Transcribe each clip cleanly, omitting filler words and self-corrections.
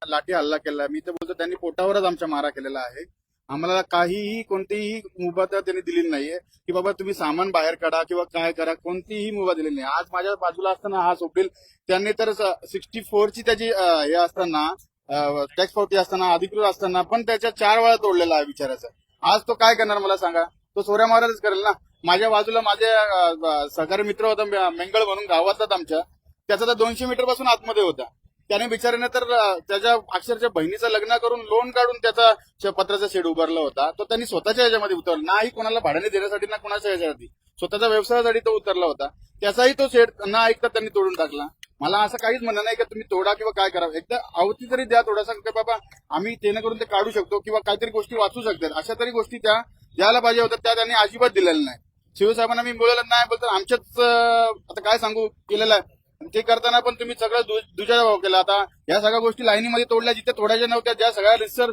लाठी हल्ला केला. मी तर बोलतो त्यांनी पोटावरच आमच्या मारा केलेला आहे. आम्हाला काहीही कोणतीही मुभा त्यांनी दिलेली नाहीये की बाबा तुम्ही सामान बाहेर काढा किंवा काय करा, कोणतीही मुभा दिलेली नाही. आज माझ्या बाजूला असताना हा सोपील त्यांनी तर 64 ची त्याची हे असताना टॅक्स पावती असताना अधिकृत असताना पण त्याच्या 4 वेळा तोडलेला आहे विचारायचं. आज तो काय करणार मला सांगा? तो सोऱ्या मारायच करेल ना. माझ्या बाजूला माझे सहकारी मित्र होता मेंगळ म्हणून गावातलाच आमच्या, त्याचा तर 200 मीटर पासून आतमध्ये होता. त्याने बिचाऱ्याने तर त्याच्या अक्षरच्या बहिणीचं लग्न करून लोन काढून त्याचा पत्राचा शेड उभारला होता. तो त्यांनी स्वतःच्या याच्यामध्ये उतरला, नाही कोणाला भाड्याने देण्यासाठी ना कोणाच्या याच्यासाठी, स्वतःच्या व्यवसायासाठी तो उतरला होता. त्याचाही तो शेड न ऐकता त्यांनी तोडून टाकला. मला असं काहीच म्हणणं नाही की तुम्ही तोडा किंवा काय करा, एकदा आवती तरी द्या थोडासा की बाबा आम्ही जेणेकरून ते काढू शकतो किंवा काहीतरी गोष्टी वाचू शकतात. अशा तरी गोष्टी त्या द्यायला पाहिजे होत्या, त्या त्यांनी अजिबात दिलेल्या नाही. शिवसाहेबांना मी बोलायला नाही बोलतो आमच्याच आता काय सांगू केलेलं आहे. ते करताना पण तुम्ही सगळं दुजाभाव केला. आता या सगळ्या गोष्टी लाईनीमध्ये तोडल्या, जिथे तोडायच्या नव्हत्या, ज्या सगळ्या रिसर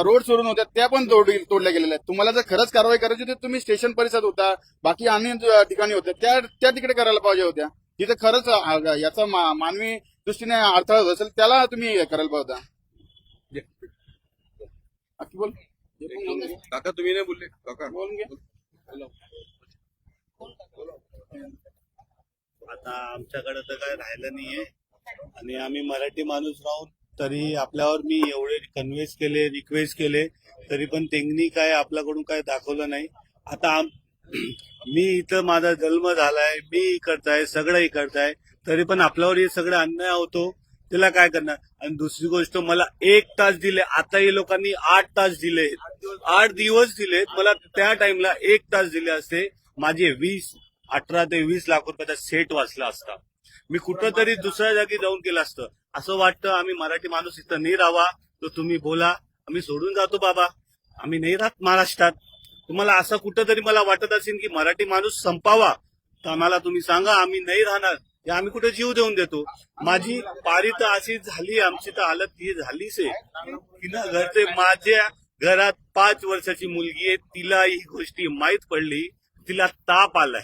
रोड सोडून होत्या त्या पण तोडल्या गेलेल्या आहेत. तुम्हाला जर खरंच कारवाई करायची तर तुम्ही स्टेशन परिसरात होता, बाकी अन्य ठिकाणी होत्या त्या तिकडे करायला पाहिजे होत्या. जिथे खरंच याचा मानवी दृष्टीने अडथळा होत असेल त्याला तुम्ही करायला पाहिजे होता. बोल काका, तुम्ही नाही बोलले काका, बोलून घे. आता आमच्याकडे तर काय राहिलं नाहीये आणि आम्ही मराठी माणूस राहून तरी आपल्यावर मी एवढे कन्व्हेन्स केले, रिक्वेस्ट केले, तरी पण त्यांनी काय आपल्याकडून काय दाखवलं नाही. आता मी इथं माझा जन्म झालाय, मी इकडचा सगळं इकडचं तरी पण आपल्यावर हे सगळं अन्याय होतो. त्याला काय करणार? आणि दुसरी गोष्ट, मला 1 तास दिले, आता हे लोकांनी 8 तास दिले, 8 दिवस दिले. मला त्या टाइमला 1 तास दिले असते, माझे 18 ते 20 लाख रुपयाचा सेट वाचला असता. मी कुठंतरी दुसऱ्या जागी जाऊन केलं असतं. असं वाटतं आम्ही मराठी माणूस इथं नाही राहावा, तर तुम्ही बोला, आम्ही सोडून जातो बाबा, आम्ही नाही राहत महाराष्ट्रात. तुम्हाला असं कुठंतरी मला वाटत असेल की मराठी माणूस संपावा, तर आम्हाला तुम्ही सांगा, आम्ही नाही राहणार. हे आम्ही कुठे जीव देऊन देतो. माझी पारी तर अशी झाली, आमची तर हालत ही झालीच आहे की ना, घरचे माझ्या घरात 5 वर्षाची मुलगी आहे, तिला ही गोष्टी माहीत पडली, तिला ताप आलाय.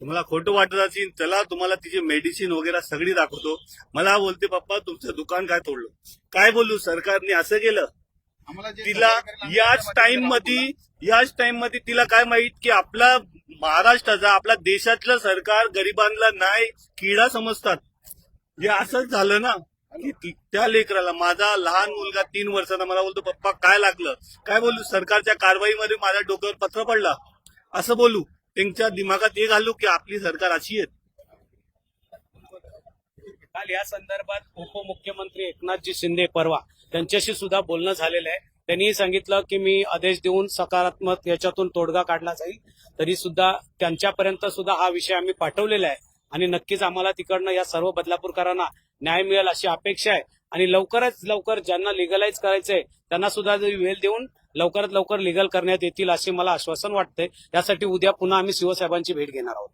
तुम्हाला खोटं वाटत असेल, चला तुम्हाला तिची मेडिसिन वगैरे सगळी दाखवतो. मला बोलते पप्पा तुमचं दुकान काय तोडलं. काय बोलू, सरकारने असं केलं. तिला याच टाइम मध्ये तिला काय माहित की आपला महाराष्ट्राचा, आपला देशातलं सरकार गरिबांना नाही किडा समजतात. हे असंच झालं ना की त्या लेकराला, माझा लहान मुलगा 3 वर्षाचा, मला बोलतो पप्पा काय लागलं. काय बोलू, सरकारच्या कारवाईमध्ये माझ्या डोक्यावर पत्र पडला, असं बोलू. त्यांच्या दिमागात हे घालू की आपली सरकार अशी आहे. काल या संदर्भात उपमुख्यमंत्री एकनाथजी शिंदे परवा त्यांच्याशी सुद्धा बोलणं झालेलं आहे. त्यांनी सांगितलं की मी आदेश देऊन सकारात्मक याच्यातून तोडगा काढला जाईल. तरी सुद्धा त्यांच्यापर्यंत सुद्धा हा विषय आम्ही पाठवलेला आहे आणि नक्कीच आम्हाला तिकडनं या सर्व बदलापूरकरांना न्याय मिळेल अशी अपेक्षा आहे. आणि लवकरच लवकर ज्यांना लिगलाइज करायचंय त्यांना सुद्धा वेळ देऊन लवकरात लवकर लिगल करण्यात येतील असे मला आश्वासन वाटतंय. यासाठी उद्या पुन्हा आम्ही शिवसाहेबांची भेट घेणार आहोत.